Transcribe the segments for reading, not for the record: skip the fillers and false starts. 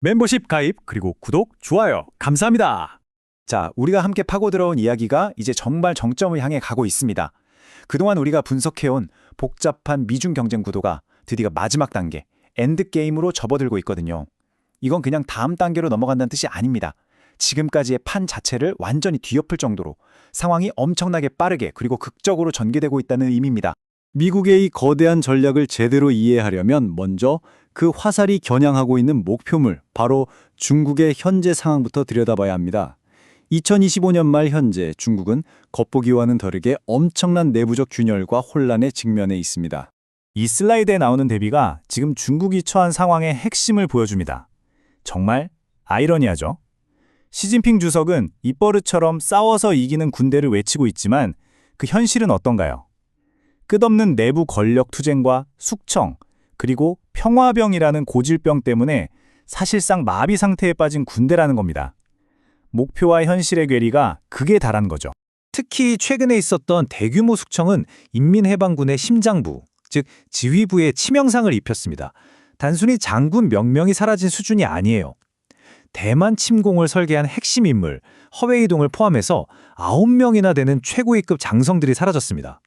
멤버십 가입 그리고 구독, 좋아요 감사합니다. 자, 우리가 함께 파고들어온 이야기가 이제 정말 정점을 향해 가고 있습니다. 그동안 우리가 분석해온 복잡한 미중 경쟁 구도가 드디어 마지막 단계, 엔드게임으로 접어들고 있거든요. 이건 그냥 다음 단계로 넘어간다는 뜻이 아닙니다. 지금까지의 판 자체를 완전히 뒤엎을 정도로 상황이 엄청나게 빠르게 그리고 극적으로 전개되고 있다는 의미입니다. 미국의 이 거대한 전략을 제대로 이해하려면 먼저 그 화살이 겨냥하고 있는 목표물, 바로 중국의 현재 상황부터 들여다봐야 합니다. 2025년 말 현재 중국은 겉보기와는 다르게 엄청난 내부적 균열과 혼란에 직면해 있습니다. 이 슬라이드에 나오는 대비가 지금 중국이 처한 상황의 핵심을 보여줍니다. 정말 아이러니하죠? 시진핑 주석은 입버릇처럼 싸워서 이기는 군대를 외치고 있지만 그 현실은 어떤가요? 끝없는 내부 권력 투쟁과 숙청, 그리고 평화병이라는 고질병 때문에 사실상 마비 상태에 빠진 군대라는 겁니다. 목표와 현실의 괴리가 극에 달한 거죠. 특히 최근에 있었던 대규모 숙청은 인민해방군의 심장부, 즉 지휘부에 치명상을 입혔습니다. 단순히 장군 명명이 사라진 수준이 아니에요. 대만 침공을 설계한 핵심 인물, 허웨이동을 포함해서 9명이나 되는 최고위급 장성들이 사라졌습니다.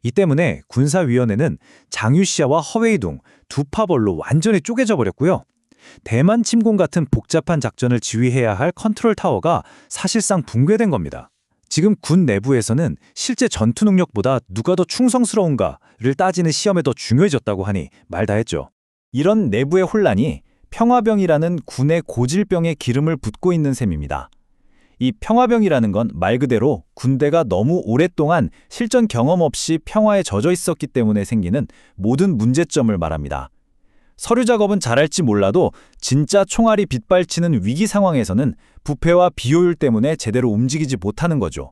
이 때문에 군사위원회는 장유시아와 허웨이동 두 파벌로 완전히 쪼개져 버렸고요. 대만 침공 같은 복잡한 작전을 지휘해야 할 컨트롤 타워가 사실상 붕괴된 겁니다. 지금 군 내부에서는 실제 전투 능력보다 누가 더 충성스러운가를 따지는 시험에 더 중요해졌다고 하니 말 다 했죠. 이런 내부의 혼란이 평화병이라는 군의 고질병에 기름을 붓고 있는 셈입니다. 이 평화병이라는 건 말 그대로 군대가 너무 오랫동안 실전 경험 없이 평화에 젖어 있었기 때문에 생기는 모든 문제점을 말합니다. 서류 작업은 잘할지 몰라도 진짜 총알이 빗발치는 위기 상황에서는 부패와 비효율 때문에 제대로 움직이지 못하는 거죠.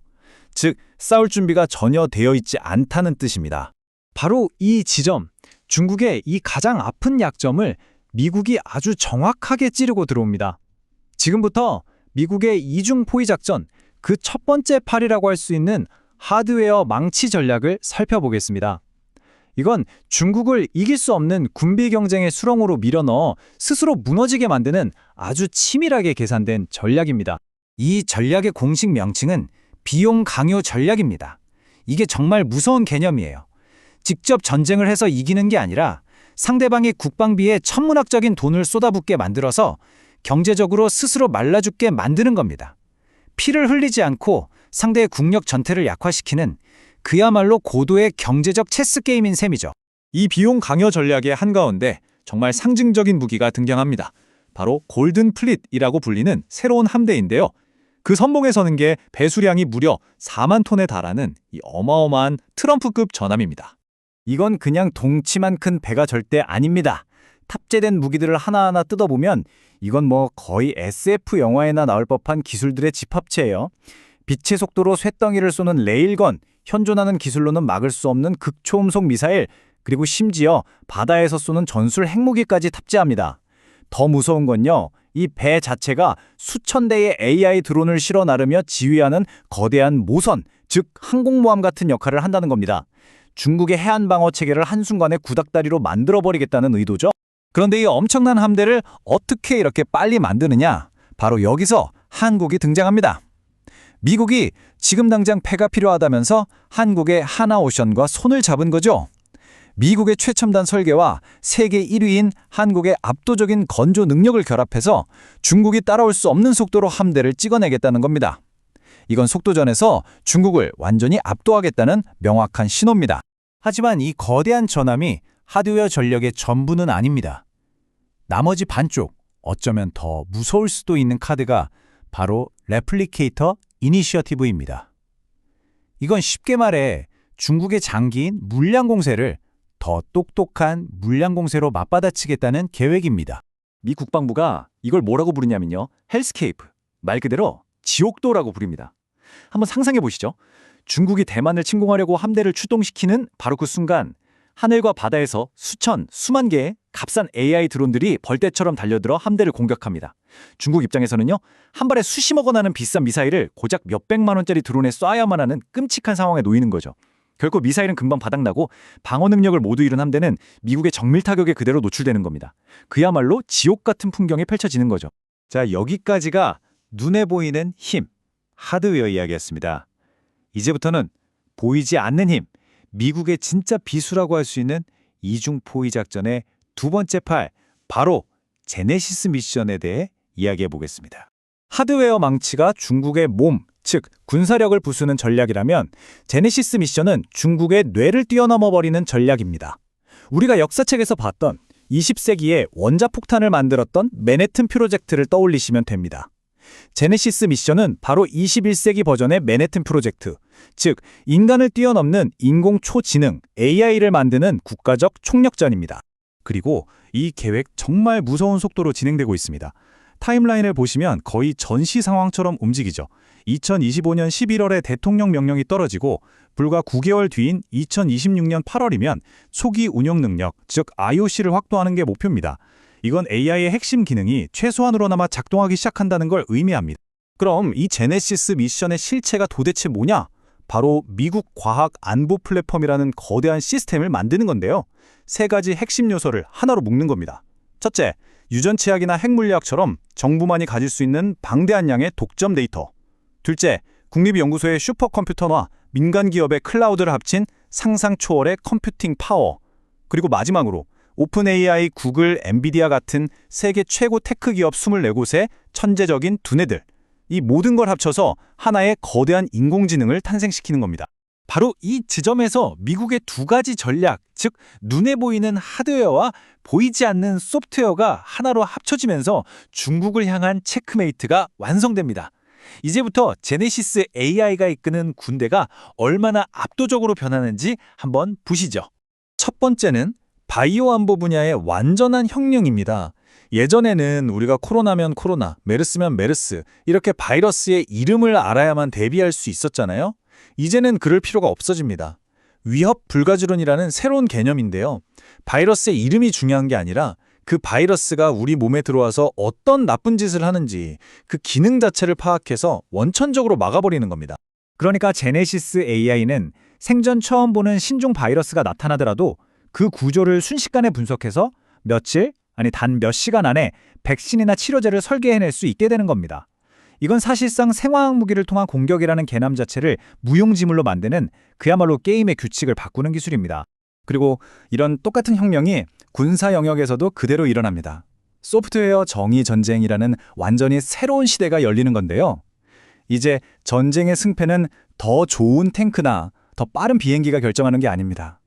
즉, 싸울 준비가 전혀 되어 있지 않다는 뜻입니다. 바로 이 지점, 중국의 이 가장 아픈 약점을 미국이 아주 정확하게 찌르고 들어옵니다. 지금부터 미국의 이중 포위 작전, 그 첫 번째 팔이라고 할 수 있는 하드웨어 망치 전략을 살펴보겠습니다. 이건 중국을 이길 수 없는 군비 경쟁의 수렁으로 밀어넣어 스스로 무너지게 만드는 아주 치밀하게 계산된 전략입니다. 이 전략의 공식 명칭은 비용 강요 전략입니다. 이게 정말 무서운 개념이에요. 직접 전쟁을 해서 이기는 게 아니라 상대방의 국방비에 천문학적인 돈을 쏟아붓게 만들어서 경제적으로 스스로 말라 죽게 만드는 겁니다. 피를 흘리지 않고 상대의 국력 전태를 약화시키는 그야말로 고도의 경제적 체스 게임인 셈이죠. 이 비용 강요 전략의 한가운데 정말 상징적인 무기가 등장합니다. 바로 골든 플릿이라고 불리는 새로운 함대인데요. 그 선봉에 서는 게 배수량이 무려 4만 톤에 달하는 이 어마어마한 트럼프급 전함입니다. 이건 그냥 덩치만 큰 배가 절대 아닙니다. 탑재된 무기들을 하나하나 뜯어보면 이건 거의 SF 영화에나 나올 법한 기술들의 집합체예요. 빛의 속도로 쇳덩이를 쏘는 레일건, 현존하는 기술로는 막을 수 없는 극초음속 미사일, 그리고 심지어 바다에서 쏘는 전술 핵무기까지 탑재합니다. 더 무서운 건요, 이 배 자체가 수천 대의 AI 드론을 실어 나르며 지휘하는 거대한 모선, 즉 항공모함 같은 역할을 한다는 겁니다. 중국의 해안방어 체계를 한순간에 구닥다리로 만들어버리겠다는 의도죠. 그런데 이 엄청난 함대를 어떻게 이렇게 빨리 만드느냐? 바로 여기서 한국이 등장합니다. 미국이 지금 당장 패가 필요하다면서 한국의 하나오션과 손을 잡은 거죠. 미국의 최첨단 설계와 세계 1위인 한국의 압도적인 건조 능력을 결합해서 중국이 따라올 수 없는 속도로 함대를 찍어내겠다는 겁니다. 이건 속도전에서 중국을 완전히 압도하겠다는 명확한 신호입니다. 하지만 이 거대한 전함이 하드웨어 전력의 전부는 아닙니다. 나머지 반쪽, 어쩌면 더 무서울 수도 있는 카드가 바로 레플리케이터 이니셔티브입니다. 이건 쉽게 말해 중국의 장기인 물량 공세를 더 똑똑한 물량 공세로 맞받아치겠다는 계획입니다. 미 국방부가 이걸 뭐라고 부르냐면요, 헬스케이프, 말 그대로 지옥도라고 부릅니다. 한번 상상해 보시죠. 중국이 대만을 침공하려고 함대를 출동시키는 바로 그 순간 하늘과 바다에서 수천, 수만 개의 값싼 AI 드론들이 벌떼처럼 달려들어 함대를 공격합니다. 중국 입장에서는요, 한 발에 수십억 원 하는 비싼 미사일을 고작 몇백만 원짜리 드론에 쏴야만 하는 끔찍한 상황에 놓이는 거죠. 결코 미사일은 금방 바닥나고 방어 능력을 모두 잃은 함대는 미국의 정밀 타격에 그대로 노출되는 겁니다. 그야말로 지옥 같은 풍경이 펼쳐지는 거죠. 자, 여기까지가 눈에 보이는 힘, 하드웨어 이야기였습니다. 이제부터는 보이지 않는 힘, 미국의 진짜 비수라고 할 수 있는 이중포위 작전의 두 번째 팔, 바로 제네시스 미션에 대해 이야기해 보겠습니다. 하드웨어 망치가 중국의 몸, 즉 군사력을 부수는 전략이라면 제네시스 미션은 중국의 뇌를 뛰어넘어 버리는 전략입니다. 우리가 역사책에서 봤던 20세기에 원자폭탄을 만들었던 맨해튼 프로젝트를 떠올리시면 됩니다. 제네시스 미션은 바로 21세기 버전의 맨해튼 프로젝트, 즉 인간을 뛰어넘는 인공 초지능 AI를 만드는 국가적 총력전입니다. 그리고 이 계획 정말 무서운 속도로 진행되고 있습니다. 타임라인을 보시면 거의 전시 상황처럼 움직이죠. 2025년 11월에 대통령 명령이 떨어지고 불과 9개월 뒤인 2026년 8월이면 초기 운용 능력, 즉 IOC를 확보하는 게 목표입니다. 이건 AI의 핵심 기능이 최소한으로나마 작동하기 시작한다는 걸 의미합니다. 그럼 이 제네시스 미션의 실체가 도대체 뭐냐? 바로 미국 과학 안보 플랫폼이라는 거대한 시스템을 만드는 건데요. 세 가지 핵심 요소를 하나로 묶는 겁니다. 첫째, 유전치약이나 핵물리학처럼 정부만이 가질 수 있는 방대한 양의 독점 데이터. 둘째, 국립연구소의 슈퍼컴퓨터와 민간 기업의 클라우드를 합친 상상 초월의 컴퓨팅 파워. 그리고 마지막으로 오픈 AI, 구글, 엔비디아 같은 세계 최고 테크 기업 24곳의 천재적인 두뇌들. 이 모든 걸 합쳐서 하나의 거대한 인공지능을 탄생시키는 겁니다. 바로 이 지점에서 미국의 두 가지 전략, 즉 눈에 보이는 하드웨어와 보이지 않는 소프트웨어가 하나로 합쳐지면서 중국을 향한 체크메이트가 완성됩니다. 이제부터 제네시스 AI가 이끄는 군대가 얼마나 압도적으로 변하는지 한번 보시죠. 첫 번째는 바이오 안보 분야의 완전한 혁명입니다. 예전에는 우리가 코로나면 코로나, 메르스면 메르스 이렇게 바이러스의 이름을 알아야만 대비할 수 있었잖아요. 이제는 그럴 필요가 없어집니다. 위협 불가주론이라는 새로운 개념인데요. 바이러스의 이름이 중요한 게 아니라 그 바이러스가 우리 몸에 들어와서 어떤 나쁜 짓을 하는지 그 기능 자체를 파악해서 원천적으로 막아버리는 겁니다. 그러니까 제네시스 AI는 생전 처음 보는 신종 바이러스가 나타나더라도 그 구조를 순식간에 분석해서 며칠, 아니 단 몇 시간 안에 백신이나 치료제를 설계해낼 수 있게 되는 겁니다. 이건 사실상 생화학 무기를 통한 공격이라는 개념 자체를 무용지물로 만드는 그야말로 게임의 규칙을 바꾸는 기술입니다. 그리고 이런 똑같은 혁명이 군사 영역에서도 그대로 일어납니다. 소프트웨어 정의 전쟁이라는 완전히 새로운 시대가 열리는 건데요. 이제 전쟁의 승패는 더 좋은 탱크나 더 빠른 비행기가 결정하는 게 아닙니다.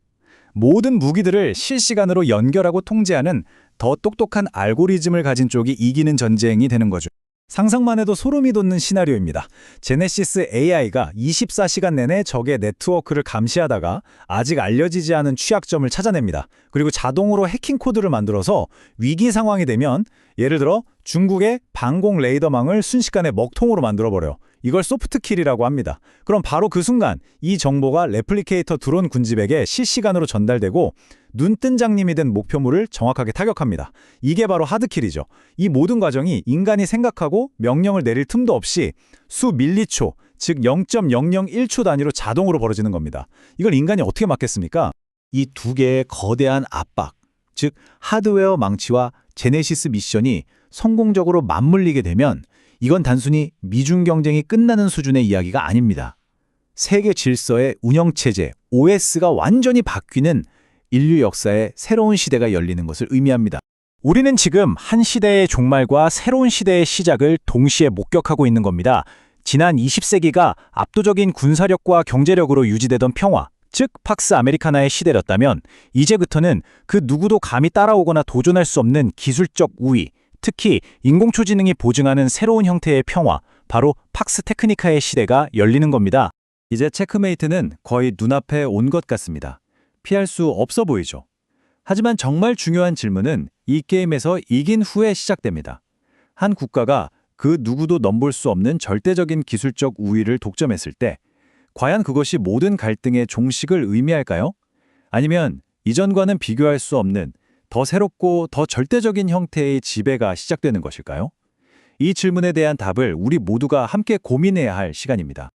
모든 무기들을 실시간으로 연결하고 통제하는 더 똑똑한 알고리즘을 가진 쪽이 이기는 전쟁이 되는 거죠. 상상만 해도 소름이 돋는 시나리오입니다. 제네시스 AI가 24시간 내내 적의 네트워크를 감시하다가 아직 알려지지 않은 취약점을 찾아냅니다. 그리고 자동으로 해킹 코드를 만들어서 위기 상황이 되면 예를 들어 중국의 방공 레이더망을 순식간에 먹통으로 만들어버려요. 이걸 소프트킬이라고 합니다. 그럼 바로 그 순간 이 정보가 레플리케이터 드론 군집에게 실시간으로 전달되고 눈뜬 장님이 된 목표물을 정확하게 타격합니다. 이게 바로 하드킬이죠. 이 모든 과정이 인간이 생각하고 명령을 내릴 틈도 없이 수 밀리초, 즉 0.001초 단위로 자동으로 벌어지는 겁니다. 이걸 인간이 어떻게 막겠습니까? 이 두 개의 거대한 압박, 즉 하드웨어 망치와 제네시스 미션이 성공적으로 맞물리게 되면 이건 단순히 미중 경쟁이 끝나는 수준의 이야기가 아닙니다. 세계 질서의 운영체제, OS가 완전히 바뀌는 인류 역사의 새로운 시대가 열리는 것을 의미합니다. 우리는 지금 한 시대의 종말과 새로운 시대의 시작을 동시에 목격하고 있는 겁니다. 지난 20세기가 압도적인 군사력과 경제력으로 유지되던 평화, 즉 팍스 아메리카나의 시대였다면 이제부터는 그 누구도 감히 따라오거나 도전할 수 없는 기술적 우위, 특히 인공초지능이 보증하는 새로운 형태의 평화, 바로 팍스 테크니카의 시대가 열리는 겁니다. 이제 체크메이트는 거의 눈앞에 온 것 같습니다. 피할 수 없어 보이죠. 하지만 정말 중요한 질문은 이 게임에서 이긴 후에 시작됩니다. 한 국가가 그 누구도 넘볼 수 없는 절대적인 기술적 우위를 독점했을 때 과연 그것이 모든 갈등의 종식을 의미할까요? 아니면 이전과는 비교할 수 없는 더 새롭고 더 절대적인 형태의 지배가 시작되는 것일까요? 이 질문에 대한 답을 우리 모두가 함께 고민해야 할 시간입니다.